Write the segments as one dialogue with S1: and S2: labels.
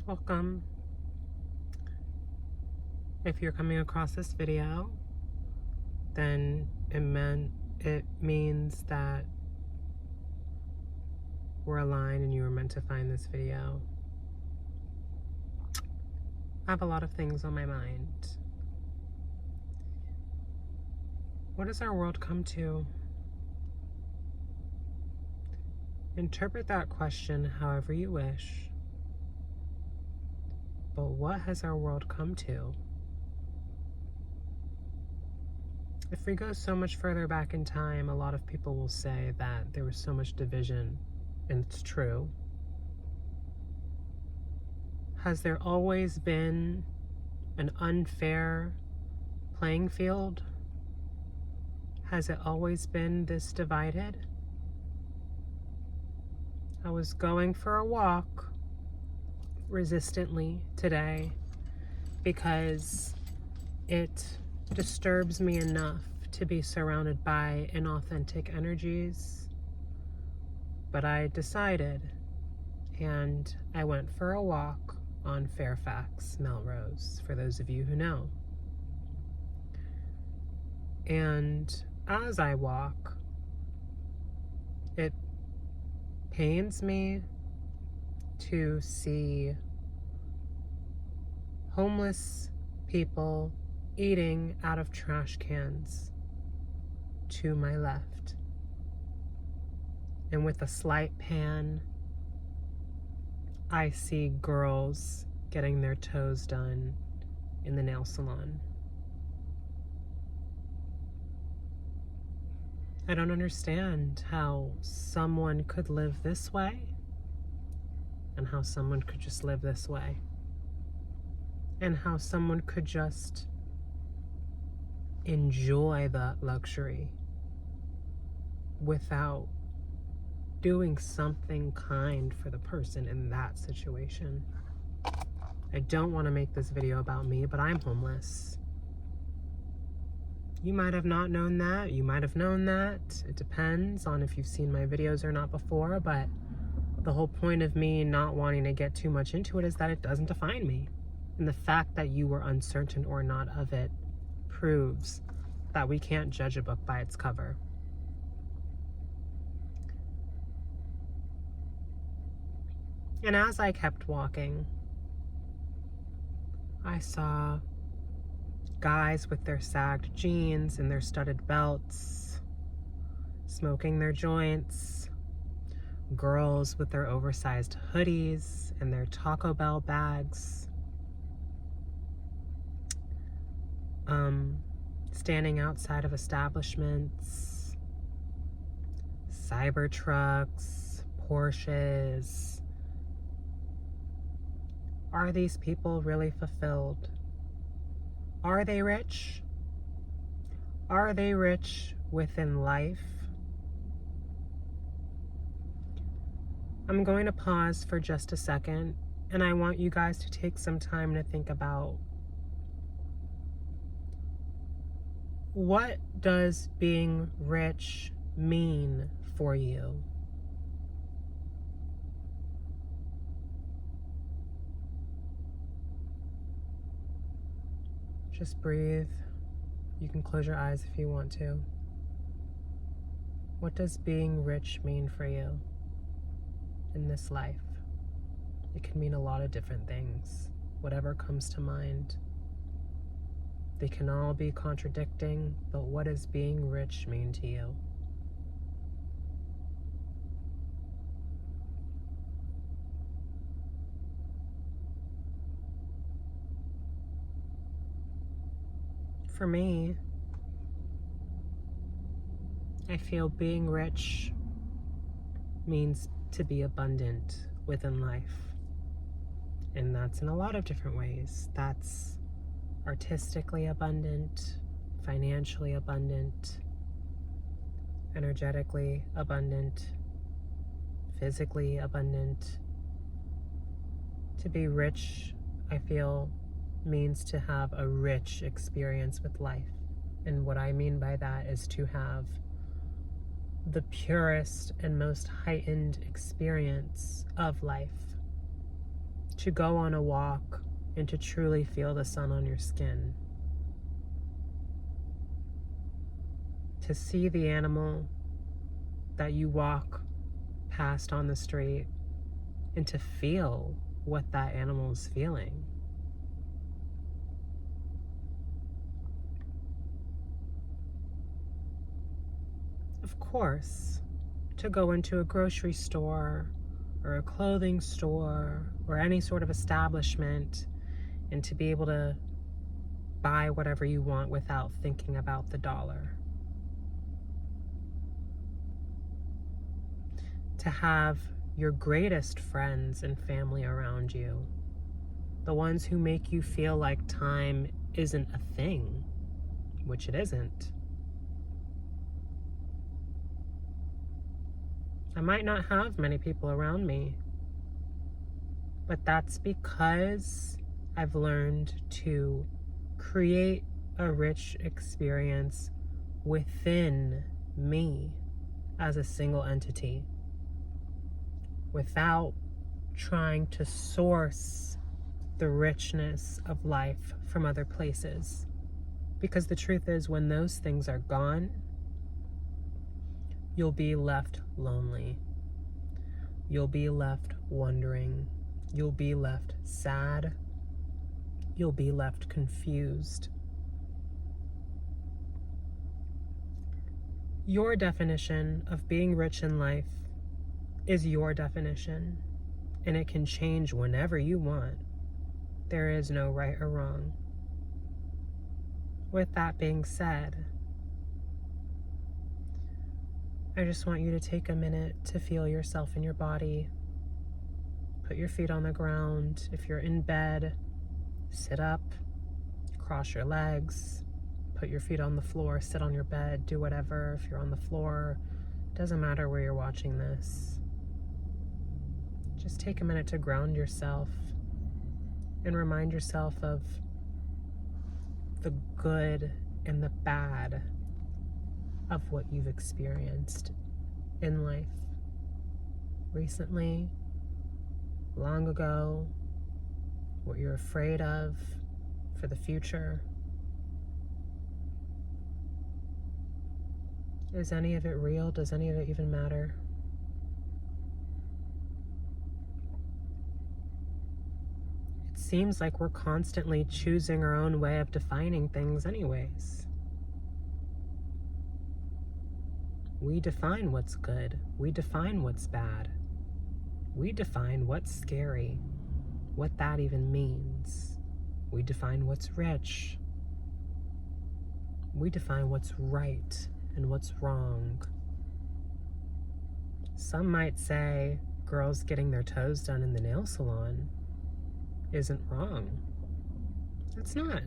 S1: Welcome. If you're coming across this video, then it means that we're aligned and you were meant to find this video. I have a lot of things on my mind. What does our world come to? Interpret that question however you wish. But what has our world come to? If we go so much further back in time, a lot of people will say that there was so much division, and it's true. Has there always been an unfair playing field? Has it always been this divided? I was going for a walk resistantly today because it disturbs me enough to be surrounded by inauthentic energies. But I decided, and I went for a walk on Fairfax, Melrose, for those of you who know. And as I walk, it pains me to see homeless people eating out of trash cans to my left. And with a slight pan, I see girls getting their toes done in the nail salon. I don't understand how someone could live this way and how someone could just live this way, and how someone could just enjoy that luxury without doing something kind for the person in that situation. I don't want to make this video about me, but I'm homeless. You might have not known that. You might have known that. It depends on if you've seen my videos or not before, but the whole point of me not wanting to get too much into it is that it doesn't define me. And the fact that you were uncertain or not of it proves that we can't judge a book by its cover. And as I kept walking, I saw guys with their sagged jeans and their studded belts, smoking their joints, girls with their oversized hoodies and their Taco Bell bags, standing outside of establishments, Cybertrucks, Porsches. Are these people really fulfilled? Are they rich? Are they rich within life? I'm going to pause for just a second, and I want you guys to take some time to think about, what does being rich mean for you? Just breathe. You can close your eyes if you want to. What does being rich mean for you in this life? It can mean a lot of different things, whatever comes to mind. They can all be contradicting, but what does being rich mean to you? For me, I feel being rich means to be abundant within life. And that's in a lot of different ways. That's artistically abundant, financially abundant, energetically abundant, physically abundant. To be rich, I feel, means to have a rich experience with life. And what I mean by that is to have the purest and most heightened experience of life. to go on a walk and to truly feel the sun on your skin. To see the animal that you walk past on the street and to feel what that animal is feeling. Of course, to go into a grocery store or a clothing store or any sort of establishment and to be able to buy whatever you want without thinking about the dollar. To have your greatest friends and family around you, the ones who make you feel like time isn't a thing, which it isn't. I might not have many people around me, but that's because I've learned to create a rich experience within me as a single entity without trying to source the richness of life from other places. Because the truth is, when those things are gone, you'll be left lonely. You'll be left wondering. You'll be left sad. You'll be left confused. Your definition of being rich in life is your definition, and it can change whenever you want. There is no right or wrong. With that being said, I just want you to take a minute to feel yourself in your body. Put your feet on the ground. If you're in bed, sit up, cross your legs, put your feet on the floor, sit on your bed, do whatever. If you're on the floor, doesn't matter where you're watching this. Just take a minute to ground yourself and remind yourself of the good and the bad of what you've experienced in life recently, long ago, what you're afraid of for the future. Is any of it real? Does any of it even matter? It seems like we're constantly choosing our own way of defining things anyways. We define what's good. We define what's bad. We define what's scary, what that even means. We define what's rich. We define what's right and what's wrong. Some might say girls getting their toes done in the nail salon isn't wrong. It's not.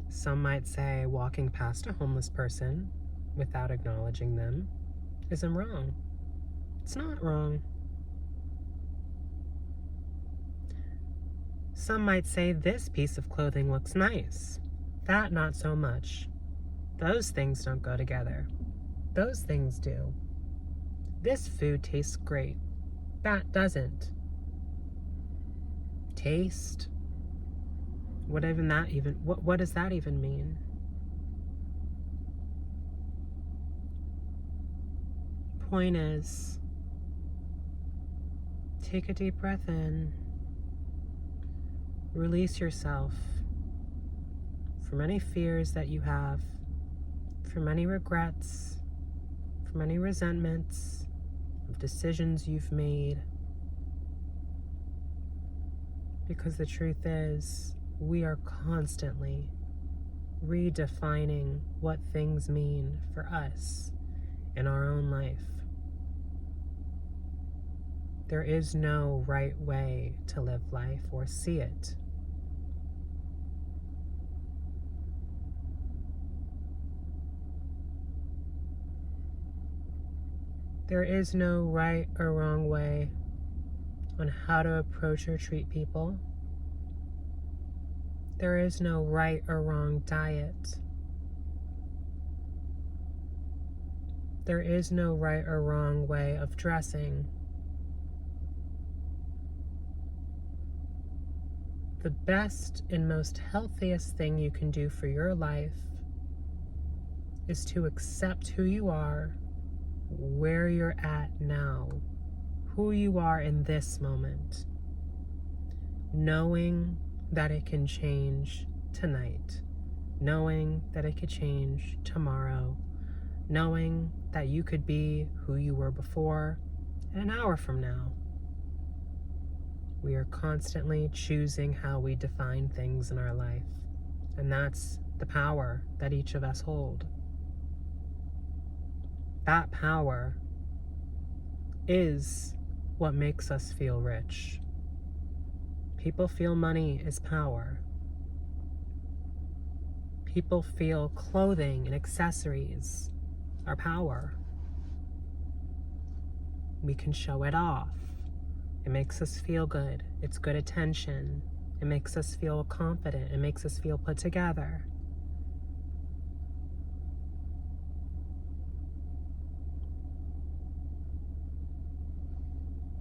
S1: Some might say walking past a homeless person without acknowledging them isn't wrong. It's not wrong. Some might say this piece of clothing looks nice. That not so much. Those things don't go together. Those things do. This food tastes great. That doesn't. Taste? What does that even mean? Point is, take a deep breath in. Release yourself from any fears that you have, from any regrets, from any resentments of decisions you've made. Because the truth is, we are constantly redefining what things mean for us in our own life. There is no right way to live life or see it. There is no right or wrong way on how to approach or treat people. There is no right or wrong diet. There is no right or wrong way of dressing. the best and most healthiest thing you can do for your life is to accept who you are, where you're at now, who you are in this moment, knowing that it can change tonight, knowing that it could change tomorrow, knowing that you could be who you were before an hour from now. We are constantly choosing how we define things in our life, and that's the power that each of us hold. That power is what makes us feel rich. People feel money is power. People feel clothing and accessories are power. We can show it off. It makes us feel good. It's good attention. It makes us feel confident. It makes us feel put together.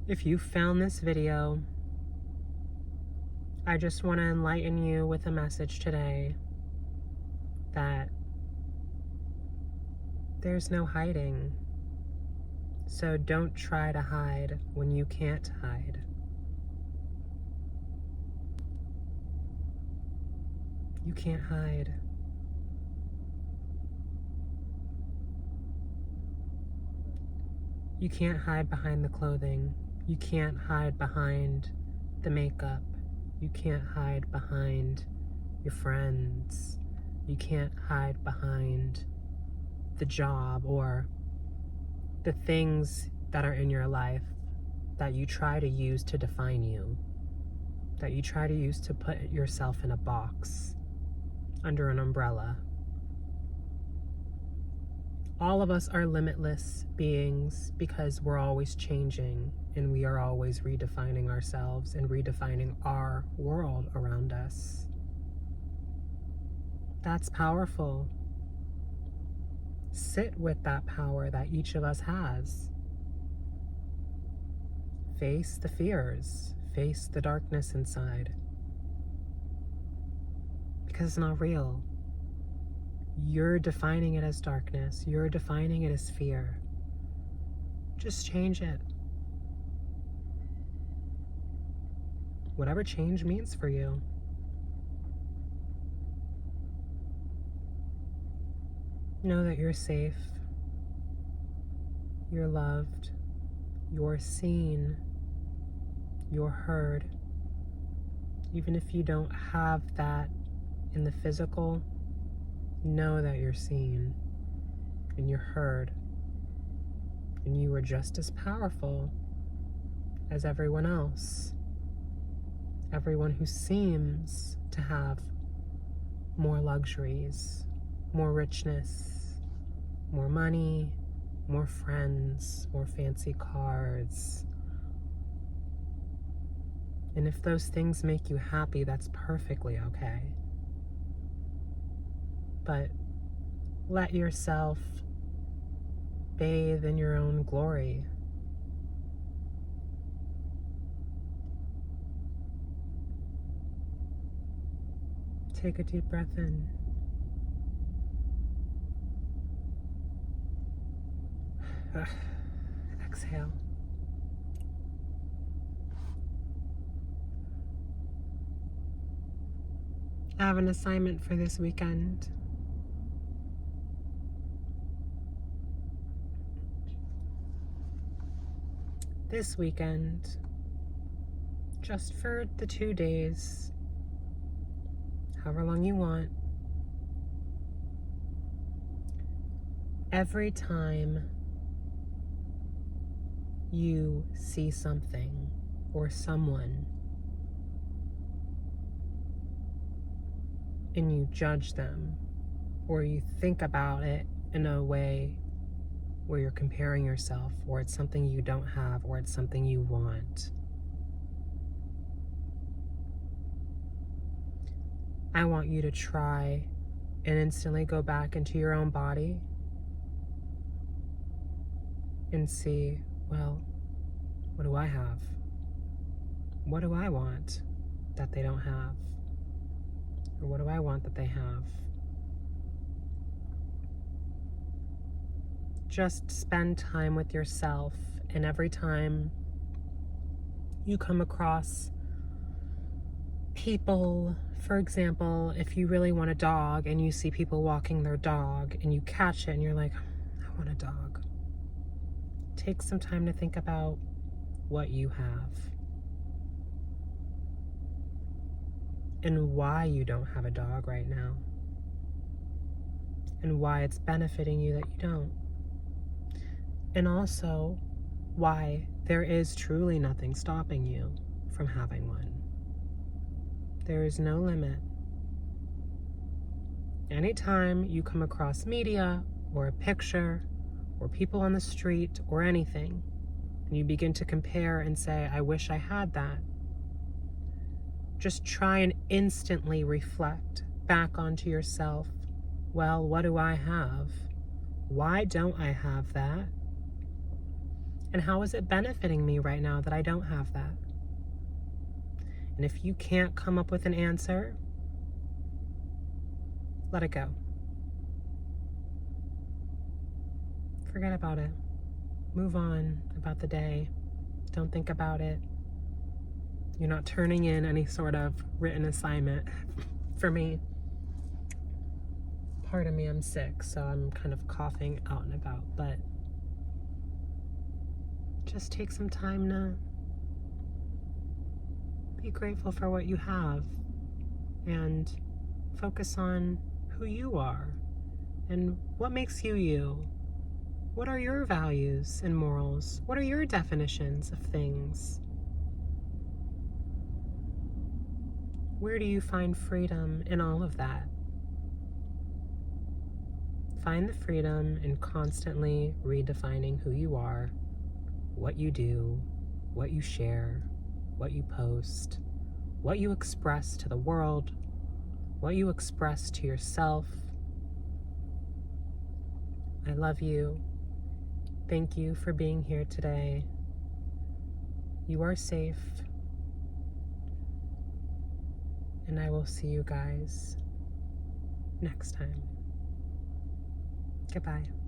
S1: If you found this video, I just want to enlighten you with a message today that there's no hiding. So don't try to hide when you can't hide. You can't hide. You can't hide behind the clothing. You can't hide behind the makeup. You can't hide behind your friends. You can't hide behind the job or the things that are in your life that you try to use to define you, that you try to use to put yourself in a box, under an umbrella. All of us are limitless beings because we're always changing and we are always redefining ourselves and redefining our world around us. That's powerful. Sit with that power that each of us has. Face the fears. Face the darkness inside. Because it's not real. You're defining it as darkness. You're defining it as fear. Just change it. Whatever change means for you. Know that you're safe, you're loved, you're seen, you're heard. Even if you don't have that in the physical, know that you're seen and you're heard. And you are just as powerful as everyone else. Everyone who seems to have more luxuries, more richness, more money, more friends, more fancy cars. And if those things make you happy, that's perfectly okay. But let yourself bathe in your own glory. Take a deep breath in. Exhale. I have an assignment for this weekend. This weekend, just for the 2 days, however long you want, every time you see something or someone and you judge them or you think about it in a way where you're comparing yourself, or it's something you don't have, or it's something you want, I want you to try and instantly go back into your own body and see, well, what do I have? What do I want? that they don't have? Or what do I want that they have? Just spend time with yourself, and every time you come across people, for example, if you really want a dog and you see people walking their dog and you catch it and you're like, I want a dog. Take some time to think about what you have and why you don't have a dog right now and why it's benefiting you that you don't. And also why there is truly nothing stopping you from having one. There is no limit. Anytime you come across media or a picture or people on the street or anything, and you begin to compare and say, I wish I had that, just try and instantly reflect back onto yourself. Well, what do I have? Why don't I have that? And how is it benefiting me right now that I don't have that? And if you can't come up with an answer, let it go. Forget about it. Move on about the day. Don't think about it. You're not turning in any sort of written assignment for me. Pardon me, I'm sick, so I'm kind of coughing out and about, but just take some time to be grateful for what you have and focus on who you are and what makes you you. What are your values and morals? What are your definitions of things? Where do you find freedom in all of that? Find the freedom in constantly redefining who you are, what you do, what you share, what you post, what you express to the world, what you express to yourself. I love you. Thank you for being here today. You are safe. And I will see you guys next time. Goodbye.